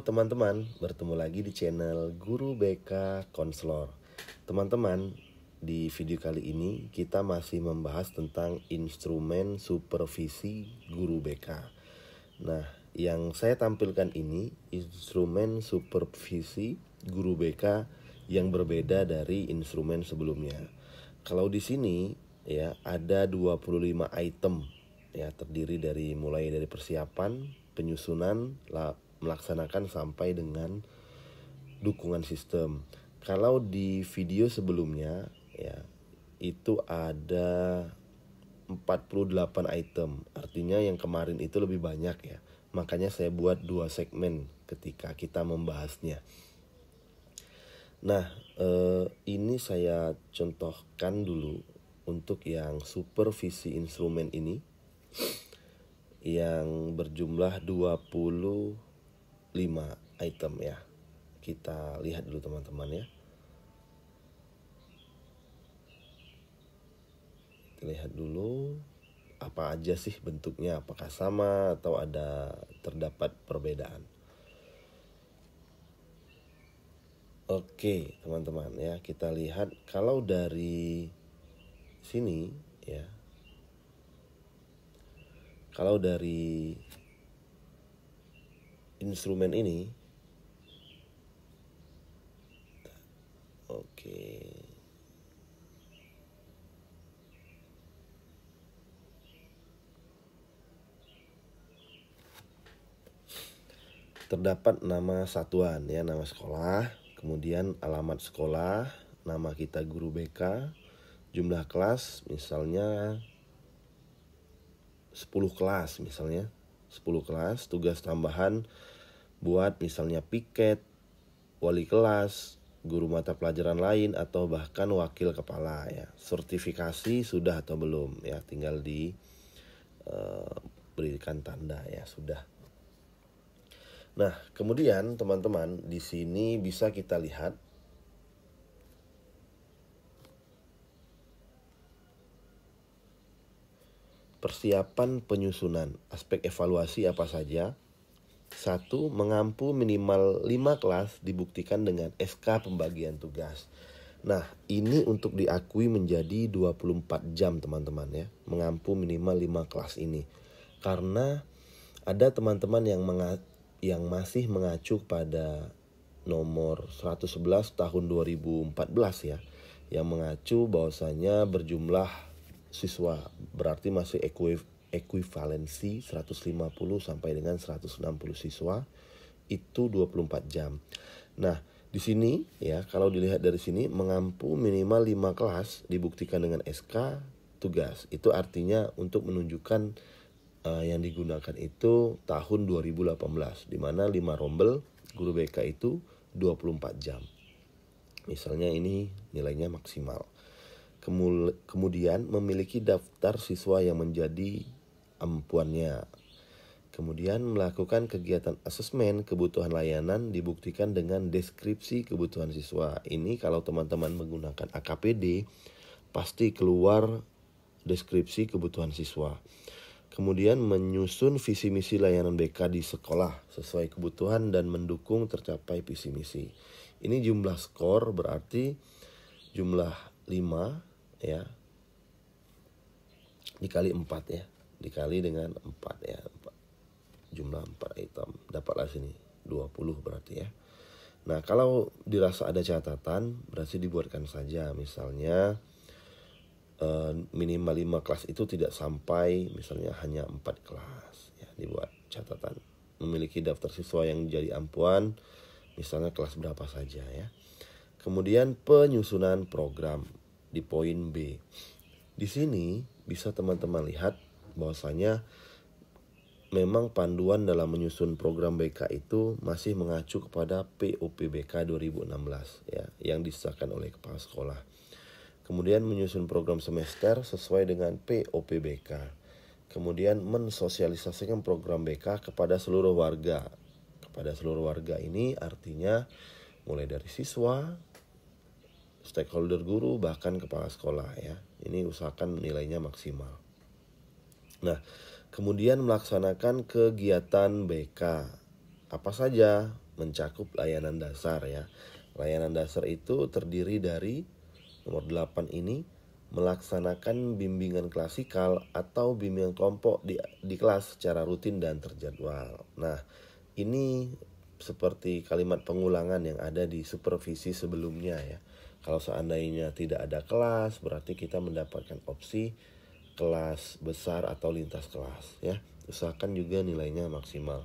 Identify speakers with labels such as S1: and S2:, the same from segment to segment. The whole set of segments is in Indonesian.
S1: teman-teman, bertemu lagi di channel Guru BK Konselor. Teman-teman, di video kali ini kita masih membahas tentang instrumen supervisi guru BK. Nah, yang saya tampilkan ini instrumen supervisi guru BK yang berbeda dari instrumen sebelumnya. Kalau di sini ya ada 25 item ya, terdiri dari mulai dari persiapan, penyusunan, melaksanakan sampai dengan dukungan sistem. Kalau di video sebelumnya ya itu ada 48 item. Artinya yang kemarin itu lebih banyak ya. Makanya saya buat 2 segmen ketika kita membahasnya. Nah, ini saya contohkan dulu untuk yang supervisi instrumen ini yang berjumlah 25 item ya. Kita lihat dulu teman-teman ya. Kita lihat dulu apa aja sih bentuknya, apakah sama atau ada terdapat perbedaan. Oke teman-teman ya, kita lihat kalau dari sini ya. Kalau dari instrumen ini, oke. Terdapat nama satuan ya, nama sekolah, kemudian alamat sekolah, nama kita guru BK, jumlah kelas misalnya 10 kelas misalnya. 10 kelas, tugas tambahan buat misalnya piket, wali kelas, guru mata pelajaran lain atau bahkan wakil kepala ya. Sertifikasi sudah atau belum ya, tinggal berikan tanda ya sudah. Nah, kemudian teman-teman di sini bisa kita lihat persiapan penyusunan. Aspek evaluasi apa saja? 1. Mengampu minimal 5 kelas dibuktikan dengan SK pembagian tugas. Nah, ini untuk diakui menjadi 24 jam teman-teman ya. Mengampu minimal 5 kelas ini. Karena ada teman-teman yang masih mengacu pada nomor 111 tahun 2014 ya. Yang mengacu bahwasanya berjumlah siswa, berarti masih ekuivalensi 150 sampai dengan 160 siswa itu 24 jam. Nah, di sini ya kalau dilihat dari sini mengampu minimal 5 kelas dibuktikan dengan SK tugas. Itu artinya untuk menunjukkan yang digunakan itu tahun 2018 di mana 5 rombel guru BK itu 24 jam. Misalnya ini nilainya maksimal. Kemudian memiliki daftar siswa yang menjadi ampuannya. Kemudian melakukan kegiatan asesmen kebutuhan layanan dibuktikan dengan deskripsi kebutuhan siswa. Ini kalau teman-teman menggunakan AKPD pasti keluar deskripsi kebutuhan siswa. Kemudian menyusun visi misi layanan BK di sekolah sesuai kebutuhan dan mendukung tercapai visi misi. Ini jumlah skor berarti jumlah 5 ya dikali 4 ya, dikali dengan 4 ya, jumlah 4 item, dapatlah sini 20 berarti ya. Nah, kalau dirasa ada catatan berarti dibuatkan saja, misalnya minimal 5 kelas itu tidak sampai, misalnya hanya 4 kelas ya, dibuat catatan. Memiliki daftar siswa yang jadi ampuan, misalnya kelas berapa saja ya. Kemudian penyusunan program di poin B. Di sini bisa teman-teman lihat bahwasanya memang panduan dalam menyusun program BK itu masih mengacu kepada POPBK 2016 ya, yang disahkan oleh kepala sekolah. Kemudian menyusun program semester sesuai dengan POPBK. Kemudian mensosialisasikan program BK kepada seluruh warga. Kepada seluruh warga ini artinya mulai dari siswa, stakeholder guru, bahkan kepala sekolah ya. Ini usahakan nilainya maksimal. Nah, kemudian melaksanakan kegiatan BK. Apa saja? mencakup layanan dasar ya. Layanan dasar itu terdiri dari nomor 8 ini melaksanakan bimbingan klasikal atau bimbingan kelompok di kelas secara rutin dan terjadwal. Nah, ini seperti kalimat pengulangan yang ada di supervisi sebelumnya ya. Kalau seandainya tidak ada kelas, berarti kita mendapatkan opsi kelas besar atau lintas kelas ya. Usahakan juga nilainya maksimal.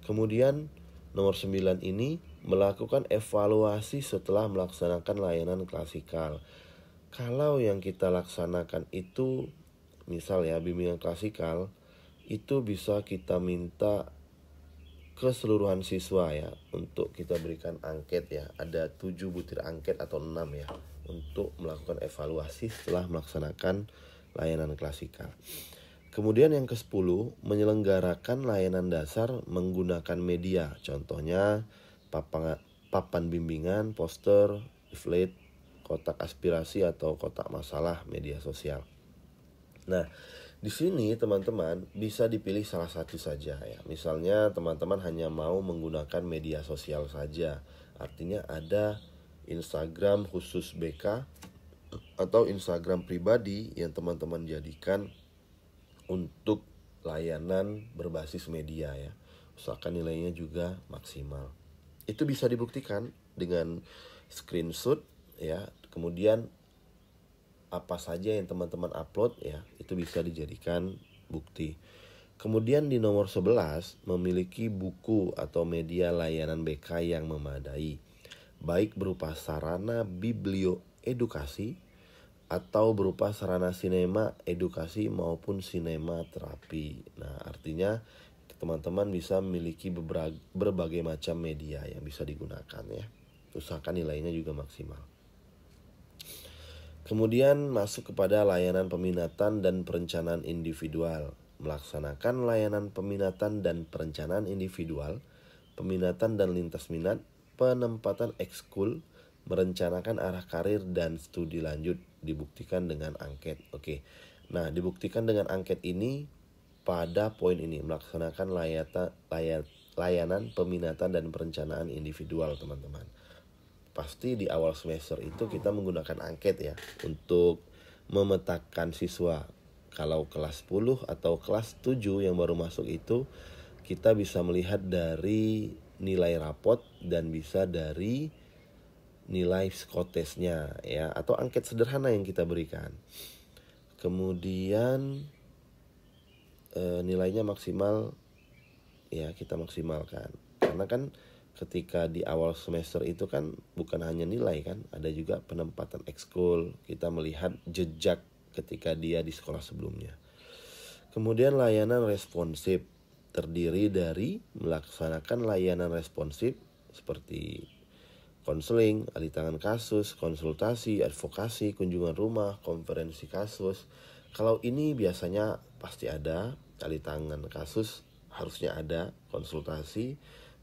S1: Kemudian nomor 9 ini melakukan evaluasi setelah melaksanakan layanan klasikal. Kalau yang kita laksanakan itu misal ya bimbingan klasikal, itu bisa kita minta keseluruhan siswa ya untuk kita berikan angket ya. Ada 7 butir angket atau 6 ya untuk melakukan evaluasi setelah melaksanakan layanan klasikal. Kemudian yang ke-10 menyelenggarakan layanan dasar menggunakan media. Contohnya papan bimbingan, poster, leaflet, kotak aspirasi atau kotak masalah media sosial. Nah, di sini teman-teman bisa dipilih salah satu saja ya. Misalnya teman-teman hanya mau menggunakan media sosial saja. Artinya ada Instagram khusus BK atau Instagram pribadi yang teman-teman jadikan untuk layanan berbasis media ya. Usahakan nilainya juga maksimal. Itu bisa dibuktikan dengan screenshot ya. Kemudian apa saja yang teman-teman upload ya, itu bisa dijadikan bukti. Kemudian di nomor 11 memiliki buku atau media layanan BK yang memadai, baik berupa sarana biblioedukasi atau berupa sarana sinema edukasi maupun sinema terapi. Nah, artinya teman-teman bisa memiliki berbagai macam media yang bisa digunakan ya. Usahakan nilainya juga maksimal. Kemudian masuk kepada layanan peminatan dan perencanaan individual. Melaksanakan layanan peminatan dan perencanaan individual, peminatan dan lintas minat, penempatan ekskul, merencanakan arah karir dan studi lanjut dibuktikan dengan angket. Oke. Nah, dibuktikan dengan angket ini pada poin ini melaksanakan layanan peminatan dan perencanaan individual, teman-teman. Pasti di awal semester itu kita menggunakan angket ya untuk memetakan siswa. Kalau kelas 10 atau kelas 7 yang baru masuk itu kita bisa melihat dari nilai rapot dan bisa dari nilai psikotesnya ya, atau angket sederhana yang kita berikan. Kemudian nilainya maksimal ya, kita maksimalkan. Karena kan ketika di awal semester itu kan bukan hanya nilai kan, ada juga penempatan ekskul. Kita melihat jejak ketika dia di sekolah sebelumnya. Kemudian layanan responsif terdiri dari melaksanakan layanan responsif seperti konseling, alih tangan kasus, konsultasi, advokasi, kunjungan rumah, konferensi kasus. Kalau ini biasanya pasti ada, alih tangan kasus harusnya ada, konsultasi.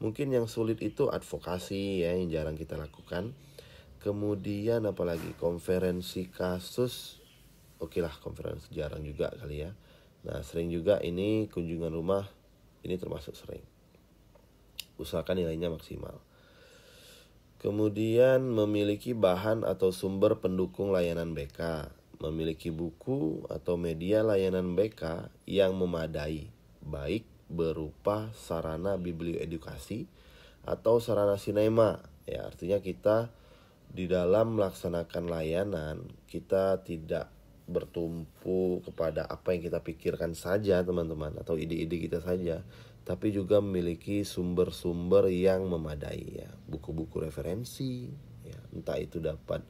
S1: Mungkin yang sulit itu advokasi ya, yang jarang kita lakukan. Kemudian apalagi konferensi kasus, oke lah konferensi jarang juga kali ya. Nah, sering juga ini kunjungan rumah, ini termasuk sering. Usahakan nilainya maksimal. Kemudian memiliki bahan atau sumber pendukung layanan BK, memiliki buku atau media layanan BK yang memadai, baik berupa sarana biblioedukasi atau sarana sinema ya. Artinya kita di dalam melaksanakan layanan kita tidak bertumpu kepada apa yang kita pikirkan saja teman-teman, atau ide-ide kita saja, tapi juga memiliki sumber-sumber yang memadai ya, buku-buku referensi ya, entah itu dapat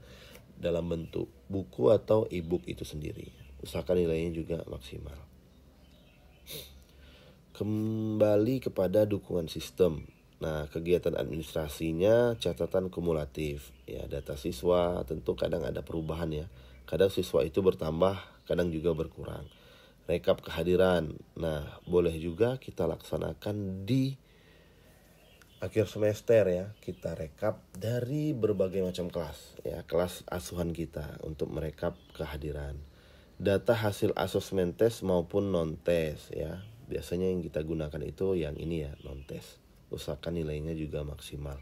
S1: dalam bentuk buku atau e-book itu sendiri. Usahakan nilainya juga maksimal. Kembali kepada dukungan sistem. Nah, kegiatan administrasinya catatan kumulatif ya, data siswa tentu kadang ada perubahan ya. Kadang siswa itu bertambah, kadang juga berkurang. Rekap kehadiran. Nah, boleh juga kita laksanakan di akhir semester ya. Kita rekap dari berbagai macam kelas ya, kelas asuhan kita untuk merekap kehadiran. Data hasil asesmen tes maupun non tes ya. Biasanya yang kita gunakan itu yang ini ya, non tes. usahakan nilainya juga maksimal.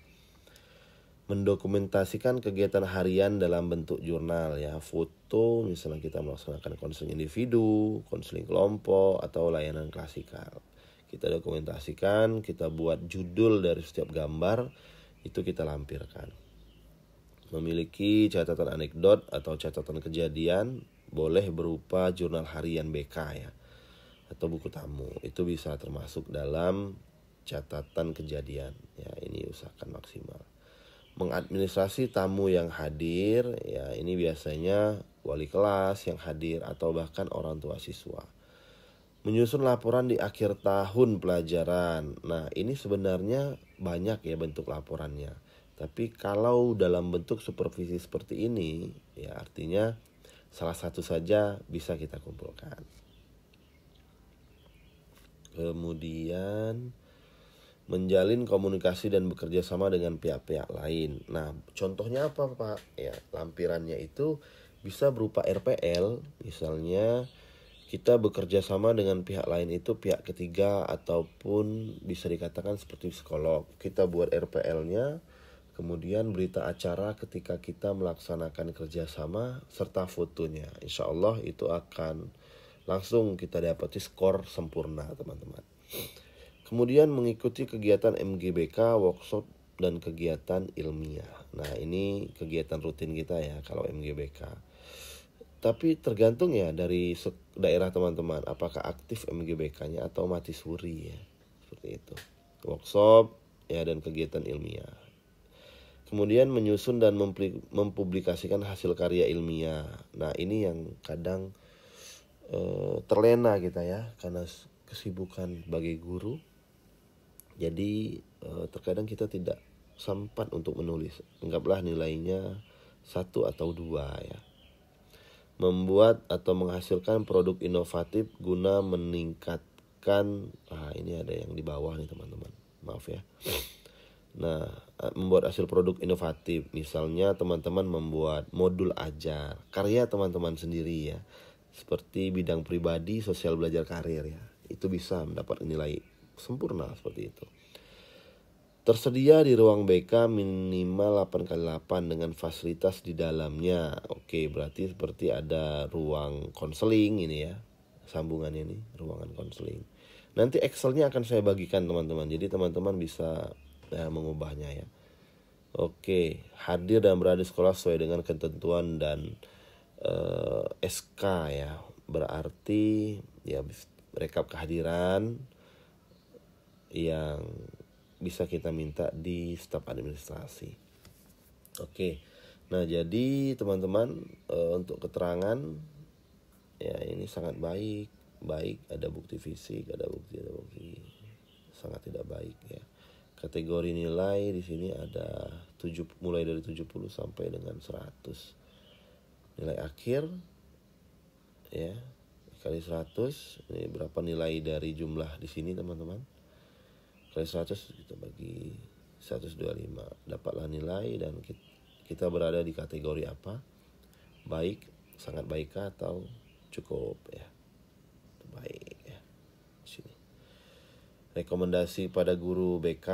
S1: Mendokumentasikan kegiatan harian dalam bentuk jurnal ya, foto misalnya kita melaksanakan konseling individu, konseling kelompok atau layanan klasikal. Kita dokumentasikan, kita buat judul dari setiap gambar, itu kita lampirkan. Memiliki catatan anekdot atau catatan kejadian boleh berupa jurnal harian BK ya, atau buku tamu. Itu bisa termasuk dalam catatan kejadian ya, ini usahakan maksimal. Mengadministrasi tamu yang hadir ya, ini biasanya wali kelas yang hadir atau bahkan orang tua siswa. Menyusun laporan di akhir tahun pelajaran. Nah, ini sebenarnya banyak ya bentuk laporannya. Tapi kalau dalam bentuk supervisi seperti ini ya, artinya salah satu saja bisa kita kumpulkan. Kemudian menjalin komunikasi dan bekerja sama dengan pihak-pihak lain. Nah, contohnya apa Pak? Ya, lampirannya itu bisa berupa RPL, misalnya kita bekerja sama dengan pihak lain itu pihak ketiga ataupun bisa dikatakan seperti psikolog. Kita buat RPL-nya, kemudian berita acara ketika kita melaksanakan kerjasama serta fotonya. Insya Allah itu akan langsung kita dapati skor sempurna teman-teman. Kemudian mengikuti kegiatan MGBK, workshop, dan kegiatan ilmiah. Nah, ini kegiatan rutin kita ya kalau MGBK. Tapi tergantung ya dari daerah teman-teman, apakah aktif MGBK-nya atau mati suri ya. Seperti itu. Workshop ya dan kegiatan ilmiah. Kemudian menyusun dan mempublikasikan hasil karya ilmiah. Nah, ini yang kadang terlena kita ya, karena kesibukan sebagai guru. Jadi terkadang kita tidak sempat untuk menulis. Anggaplah nilainya 1 atau 2 ya. Membuat atau menghasilkan produk inovatif guna meningkatkan, ini ada yang di bawah nih teman-teman, maaf ya. Nah, membuat hasil produk inovatif, misalnya teman-teman membuat modul ajar, karya teman-teman sendiri ya, seperti bidang pribadi, sosial belajar karir ya, itu bisa mendapat nilai sempurna seperti itu. Tersedia di ruang BK minimal 8x8 dengan fasilitas di dalamnya. Oke, berarti seperti ada ruang konseling ini ya, sambungannya nih, ruangan konseling. Nanti Excelnya akan saya bagikan teman-teman, jadi teman-teman bisa mengubahnya ya. Oke, hadir dan berada di sekolah sesuai dengan ketentuan dan SK ya, berarti ya rekap kehadiran yang bisa kita minta di staf administrasi. Oke, nah jadi teman-teman untuk keterangan ya ini sangat baik, ada bukti fisik, ada bukti sangat tidak baik ya. Kategori nilai di sini ada mulai dari 70 sampai dengan 100. Nilai akhir ya kali 100, ini berapa nilai dari jumlah di sini teman-teman? Kali 100 kita bagi 125, dapatlah nilai dan kita berada di kategori apa? Baik, sangat baik atau cukup ya. Baik ya. Sini. Rekomendasi pada guru BK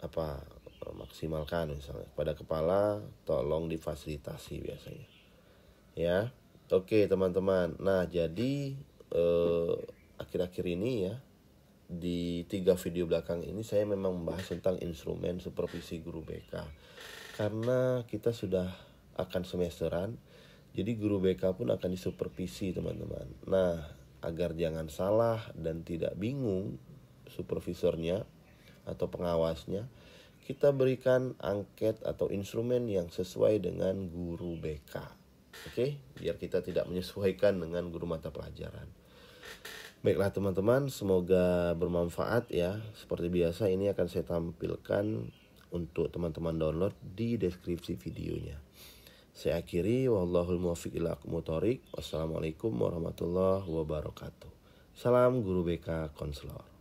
S1: apa? Maksimalkan misalnya. Pada kepala tolong difasilitasi biasanya. Ya. Oke, teman-teman. Nah, jadi akhir-akhir ini ya, di 3 video belakang ini saya memang membahas tentang instrumen supervisi guru BK. Karena kita sudah akan semesteran, jadi guru BK pun akan disupervisi teman-teman. Nah, agar jangan salah dan tidak bingung supervisornya atau pengawasnya, kita berikan angket atau instrumen yang sesuai dengan guru BK. Oke, biar kita tidak menyesuaikan dengan guru mata pelajaran. Baiklah teman-teman, semoga bermanfaat ya. Seperti biasa ini akan saya tampilkan untuk teman-teman download di deskripsi videonya. Saya akhiri, wallahul muwaffiq ila aqwamit thoriq. Wassalamualaikum warahmatullahi wabarakatuh. Salam guru BK Konselor.